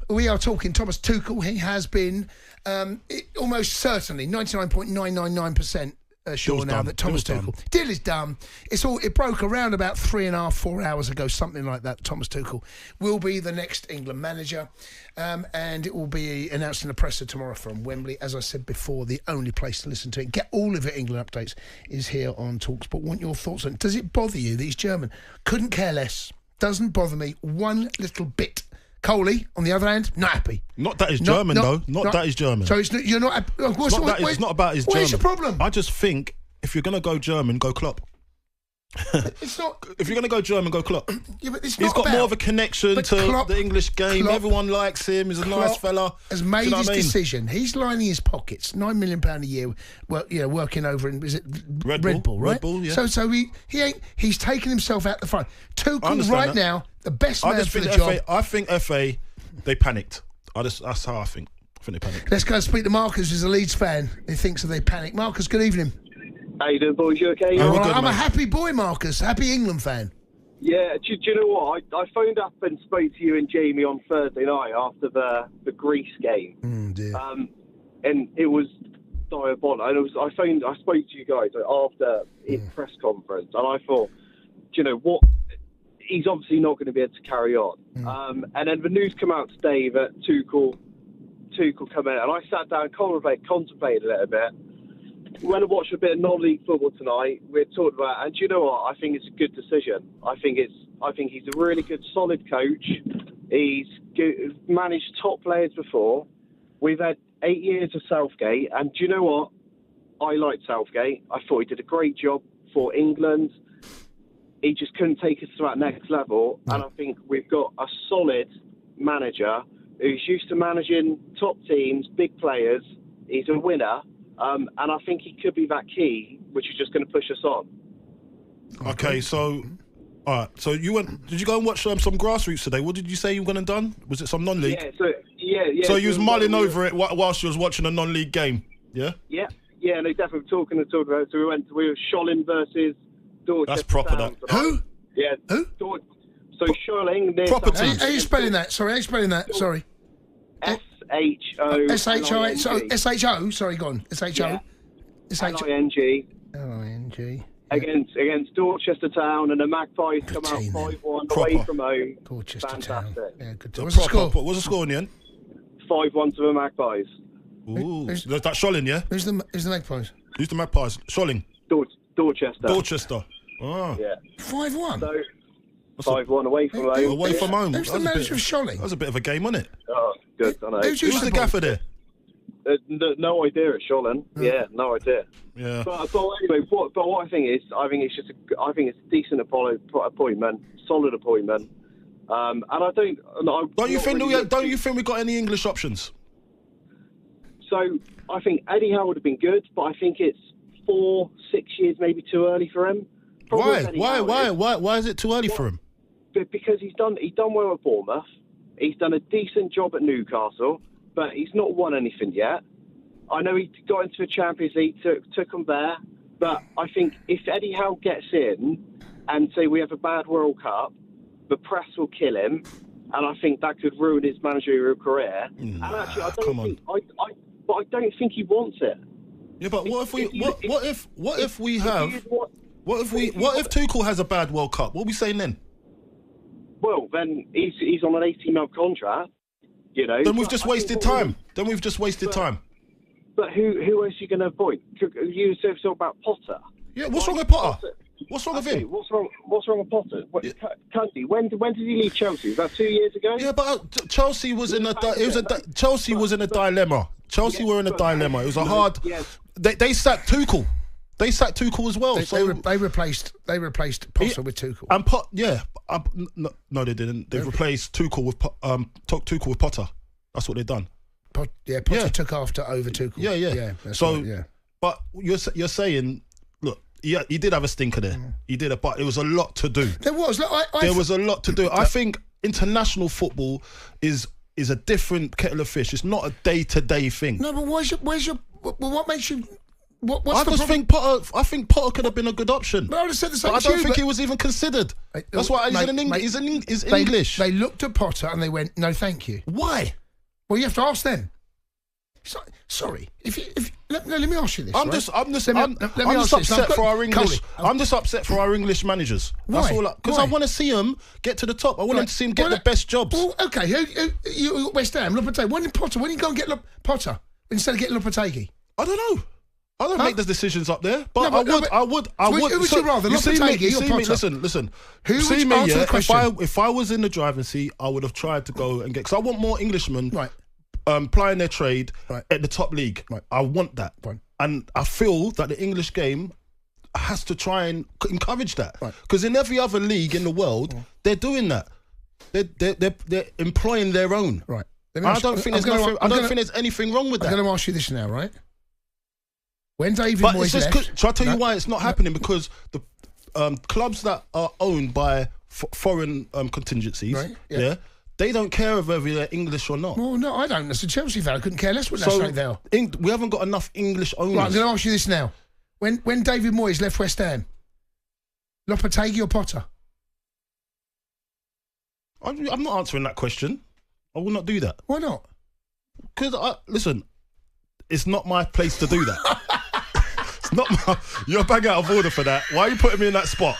we are talking Thomas Tuchel. He has been almost certainly 99.999% sure now that Thomas Tuchel deal is done. It broke around about 3.5, 4 hours ago, something like that. Thomas Tuchel will be the next England manager, and it will be announced in the presser tomorrow from Wembley. As I said before, the only place to listen to it, get all of your England updates, is here on talkSPORT. Want your thoughts on it? Does it bother you that he's German? Couldn't care less. Doesn't bother me one little bit. Coley, on the other hand, not happy. Not that he's German, though. Not that he's German. So you're not happy. It's not about his German. Where's your problem? I just think if you're going to go German, go Klopp. It's not. If you're going to go German, go Klopp. Yeah, but he's got more of a connection to Klopp, the English game. Klopp, Everyone likes him. He's a nice fella. Has made his decision. He's lining his pockets. £9 million a year. Working over in Red Bull, right? Red Bull, yeah. So he ain't. He's taken himself out the front. Tuchel right now, the best man for the job. I think FA, they panicked. That's how I think. I think they panicked. Let's go and speak to Marcus, who's a Leeds fan. He thinks that they panicked. Marcus, good evening. How you doing, boys? You okay? I'm a happy boy, Marcus. Happy England fan. Yeah, do you know what? I phoned up and spoke to you and Jamie on Thursday night after the Greece game. Dear. And it was diabolical. And I spoke to you guys after his press conference, and I thought, do you know what? He's obviously not going to be able to carry on. And then the news came out today that Tuchel come in, and I sat down and contemplated a little bit. We went and watched a bit of non-league football tonight. We talked about, and do you know what? I think it's a good decision. I think he's a really good, solid coach. He's managed top players before. We've had 8 years of Southgate, and do you know what? I liked Southgate. I thought he did a great job for England. He just couldn't take us to that next level, and I think we've got a solid manager who's used to managing top teams, big players. He's a winner. And I think he could be that key, which is just going to push us on. Okay, so, all right. So did you go and watch some grassroots today? What did you say you were going to done? Was it some non-league? Yeah. So you was mulling over it whilst you was watching a non-league game, yeah? Yeah, no, definitely talking about it. So we were Scholling versus Dorchester. That's proper, that. Who? Yeah. Who? So Scholling. Property. How are you spelling that? Sorry, how are you spelling that? Sorry. S-H-O. S-H-O. Sorry, go on. S-H-O. S-H-O. L-I-N-G. Against Dorchester Town, and the Magpies come out 5-1 away from home. Dorchester Fantastic. Town. Yeah, good job. What's the score? What was the score in the end? 5-1 to the Magpies. Ooh, that's Scholling, yeah? Who's the Magpies? Who's the Magpies? Scholling. Dorchester. Oh. Yeah. 5-1. So 5-1 away from home. Away from home. Who's the manager of Scholling? That was a bit of a game, wasn't it? Oh, good. I know. Who's the gaffer there? No idea at Scholling. Yeah, no idea. Yeah. But anyway, what I think is, I think it's a decent appointment, solid appointment. And I don't. Don't you think we got any English options? So I think Eddie Howe would have been good, but I think it's 4-6 years maybe too early for him. Why is it too early for him? Because he's done well at Bournemouth. He's done a decent job at Newcastle, but he's not won anything yet. I know he got into the Champions League, took him there, but I think if Eddie Howe gets in and say we have a bad World Cup, the press will kill him, and I think that could ruin his managerial career. And actually, I don't think he wants it. Yeah, but what if Tuchel has a bad World Cup? What are we saying then? Well, then he's on an 18-month contract, you know. Then we've just wasted time. But who else are you going to appoint? You talk about Potter. Yeah, what's wrong with Potter? What's wrong with him? What's wrong with Potter? Cundy, when did he leave Chelsea? Was that 2 years ago? Yeah, but Chelsea was in a Chelsea was in a dilemma. Chelsea were in a dilemma. It was a hard. Yes. They sacked Tuchel. They sacked Tuchel as well. They replaced Potter with Tuchel. And no, they didn't. They've replaced Tuchel with Potter. That's what they've done. Potter took over Tuchel. Yeah. But you're saying, look, yeah, he did have a stinker there. He did, but it was a lot to do. There was. There was a lot to do. I think international football is a different kettle of fish. It's not a day-to-day thing. No, but what makes you What's I the just problem? I think Potter could have been a good option. But I would have said the same But I to don't you, think but- he was even considered. That's why he's English. They looked at Potter and they went, no, thank you. Why? Well, you have to ask them. Sorry, let me ask you this. I'm right? just Let me upset ask this. for our English. Coley, I'm just upset for our English managers. That's Why? all. Because I Why? want to see them get to the top. I want them to see them get Well, the best jobs. Well, okay, you West Ham, Lopetegui. When did Potter? When did you go and get Potter instead of getting Lopetegui? I don't know. I don't make the decisions up there, but No, I would. Who would you rather, Lopetegui or Potter? Listen. Who See would me, answer the question? if I was in the driving seat, I would have tried to go and get. Because I want more Englishmen, Right. Plying their trade Right. at the top league. Right. I want that, Fine. and I feel that the English game has to try and encourage that. Right. Because in every other league in the world, they're doing that. They're employing their own. Right. I don't think there's anything wrong with that. I'm going to ask you this now, right? When David But Moyes it's just left, shall I tell you why it's not happening? Because the clubs that are owned by foreign contingencies, Right, yeah. they don't care whether they're English or not. well, no, I don't. As a Chelsea fan, I couldn't care less what nationality they are. We haven't got enough English owners. Right, I'm going to ask you this now. When David Moyes left West Ham, Lopetegui or Potter? I'm not answering that question. I will not do that. Why not? Because, listen, it's not my place to do that. It's not my... You're a bag out of order for that. Why are you putting me in that spot?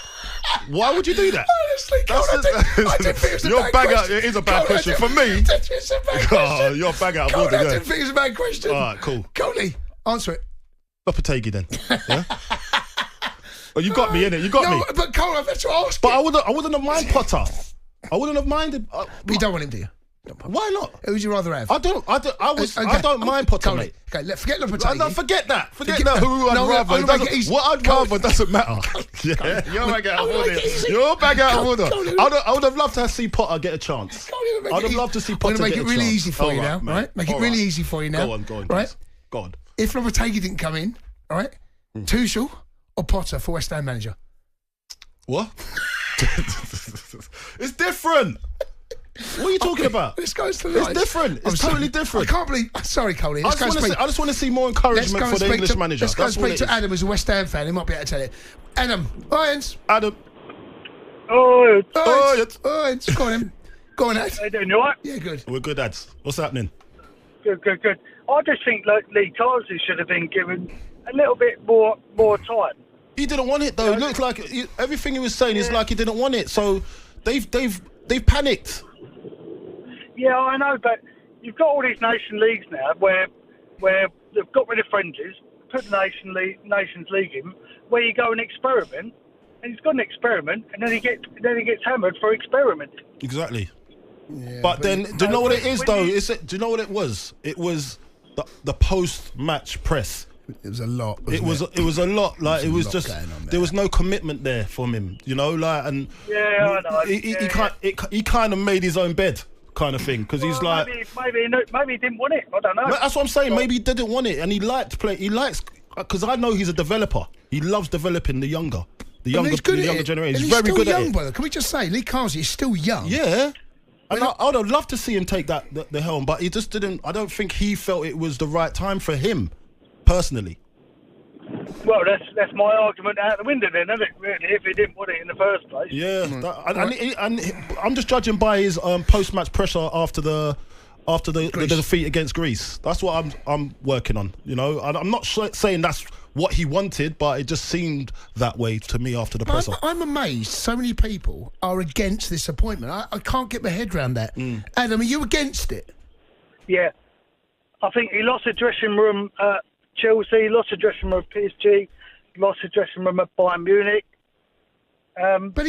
Why would you do that? Honestly, Cole, I didn't think it was a You're bad bag question. out. It is a bad Cole, question. For me... It's a bad question. You're a bag out of Cole, order, I yeah. didn't think it was a bad question. All right, cool. Coley, answer it. Lopetegui then. Yeah? Oh, you got me, innit? You got me. But Cole, I've had to ask But you. I wouldn't have minded Potter. I wouldn't have minded. But you don't want him, do you? Why not? Who would you rather have? I don't mind Potter, Coley, mate. okay, forget Lopetegui. Forget that. Forget Forget that. Who I'd no, rather. I'm gonna make it easy. What I'd Coley. rather doesn't matter. Yeah, you're back out of I'm gonna order. make it easy. You're back out of order. Coley. I would have loved to see Potter get a chance. I'd have loved to see Potter I'm going get to a make it really chance. easy for you now, mate. right? Make it All really right. easy for you now. Go on, right? guys. Go on. If Lopetegui didn't come in, all right, Tuchel or Potter for West Ham manager? What? It's different. What are you talking about? This goes to It's different. It's totally different. I can't believe. Sorry, Coley. I just want to see more encouragement for the English manager. Let's go and That's what speak it to is. Adam, who's a West Ham fan. He might be able to tell it. Adam, Irons. Adam. Oh, Irons. Go on, Em. Go on, Ad. how you doing? You all right? Yeah, good. We're good, ads. What's happening? Good. I just think Lee Carsley should have been given a little bit more time. He didn't want it though. It looked like everything he was saying is like he didn't want it. So they've panicked. Yeah, I know, but you've got all these nation leagues now where they've got rid of fringes, put the Nations League in, where you go and experiment, and he's got an experiment, and then he gets hammered for experimenting. Exactly. Yeah, But then, do you know what it is though? Do you know what it was? It was the post-match press. it was a lot. It was a lot. Like it was lot just going on there. there was no commitment there from him. You know, like and Yeah, I know. he kind of made his own bed, kind of thing, because he's like. maybe he didn't want it. I don't know. That's what I'm saying. Maybe he didn't want it, and he liked play. He likes because I know he's a developer. He loves developing the younger generation. And He's very still good young, at it. brother. Can we just say Lee Carsley is still young? Yeah. And I would have loved to see him take the helm, but he just didn't. I don't think he felt it was the right time for him, personally. Well, that's my argument out the window then, isn't it? Really, if he didn't want it in the first place. Yeah, and I'm just judging by his post-match pressure after the defeat against Greece. That's what I'm working on. You know, and I'm not saying that's what he wanted, but it just seemed that way to me after the presser. I'm amazed so many people are against this appointment. I can't get my head around that. Adam, are you against it? Yeah. I think he lost the dressing room at Chelsea, lost the dressing room at PSG, lost the dressing room at Bayern Munich. But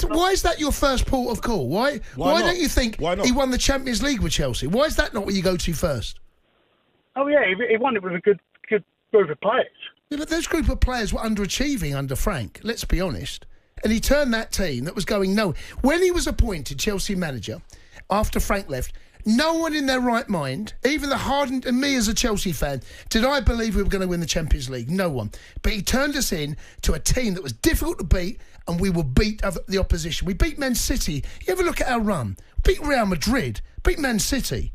why is that your first port of call? Why don't you think he won the Champions League with Chelsea? Why is that not what you go to first? Oh, yeah, he won it with a good group of players. Yeah, but those group of players were underachieving under Frank, let's be honest. And he turned that team that was going nowhere. When he was appointed Chelsea manager, after Frank left, no one in their right mind, even the hardened, and me as a Chelsea fan, did I believe we were going to win the Champions League. No one. But he turned us in to a team that was difficult to beat, and we will beat the opposition. We beat Man City. You ever look at our run? Beat Real Madrid. Beat Man City.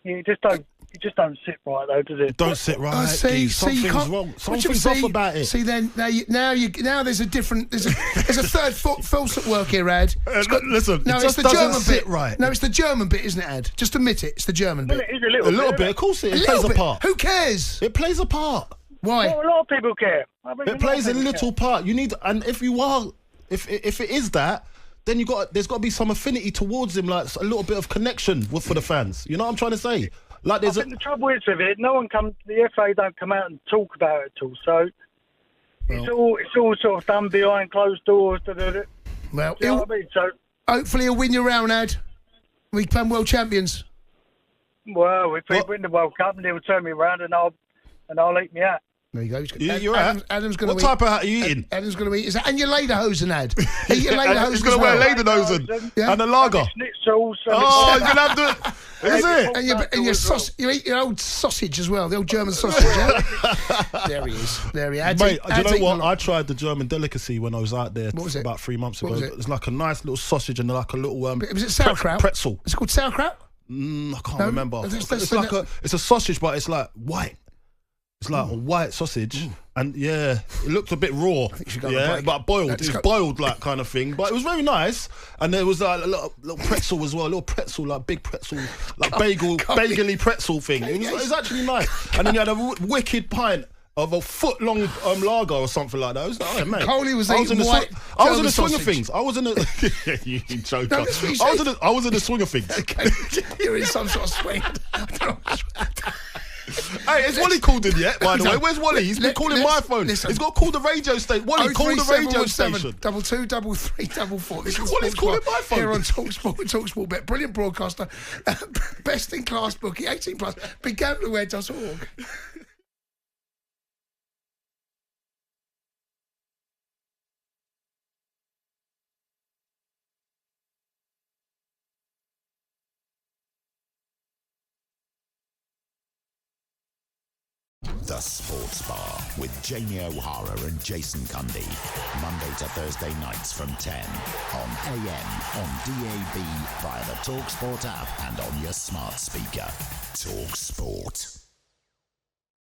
You just don't it just don't sit right though, does it? Don't sit right. Something's wrong. Something's off about it. See, then now there's a different. There's a third force at work here, Ad. Listen, no, it it's just the doesn't German sit bit. right. No, it's the German bit, isn't it, Ad? Just admit it. It's the German Well, bit. it is A little bit. Of course, it plays a part. Who cares? It plays a part. Why? Well, a lot of people care. It plays a little part. You need, and if it is that, then there's got to be some affinity towards him, like a little bit of connection for the fans. You know what I'm trying to say? Like I think the trouble is with it, the FA don't come out and talk about it at all. So it's all sort of done behind closed doors. Well, you know what I mean? So hopefully he'll win you round, Ad. We become world champions. Well, if we win the World Cup, and he'll turn me around and I'll eat me out. There you go. You're right. Adam's going to What type of hat are you eating? Adam's going to eat. And your lederhosen, Ad. He's going to wear lederhosen and a lager. Schnitzels. Oh, you're going to have to... Is it? And you eat your old sausage as well, the old German sausage. Yeah? There he is. There he is. Mate, do you know what? I tried the German delicacy when I was out there about 3 months ago. Was it? It's like a nice little sausage and like a little... was it sauerkraut? Pretzel. Is it called sauerkraut? I can't remember. It's it's a sausage, but it's like white. It's like a white sausage, and it looked a bit raw. But boiled. It was boiled like kind of thing, but it was very nice. And there was like a little pretzel as well, a little pretzel, like big pretzel, like bagely pretzel thing. It was actually nice. And then you had a wicked pint of a foot-long lager or something like that. It was like, mate. Coley was eating white. I was in the swing of things. I was in the... you joker. I was in the swing of things. Okay, you're in some sort of swing. Hey, is Wally called in yet, by the way? Where's Wally? He's been calling my phone. He's got to call the radio station. Wally, call the radio station. 22 33 44. This is Wally's calling my phone. Here on talkSPORT Bet. Brilliant broadcaster. Best in class bookie, 18 plus. BigGamblerWare.org. The Sports Bar with Jamie O'Hara and Jason Cundy. Monday to Thursday nights from 10 on AM, on DAB, via the talkSPORT app and on your smart speaker. talkSPORT.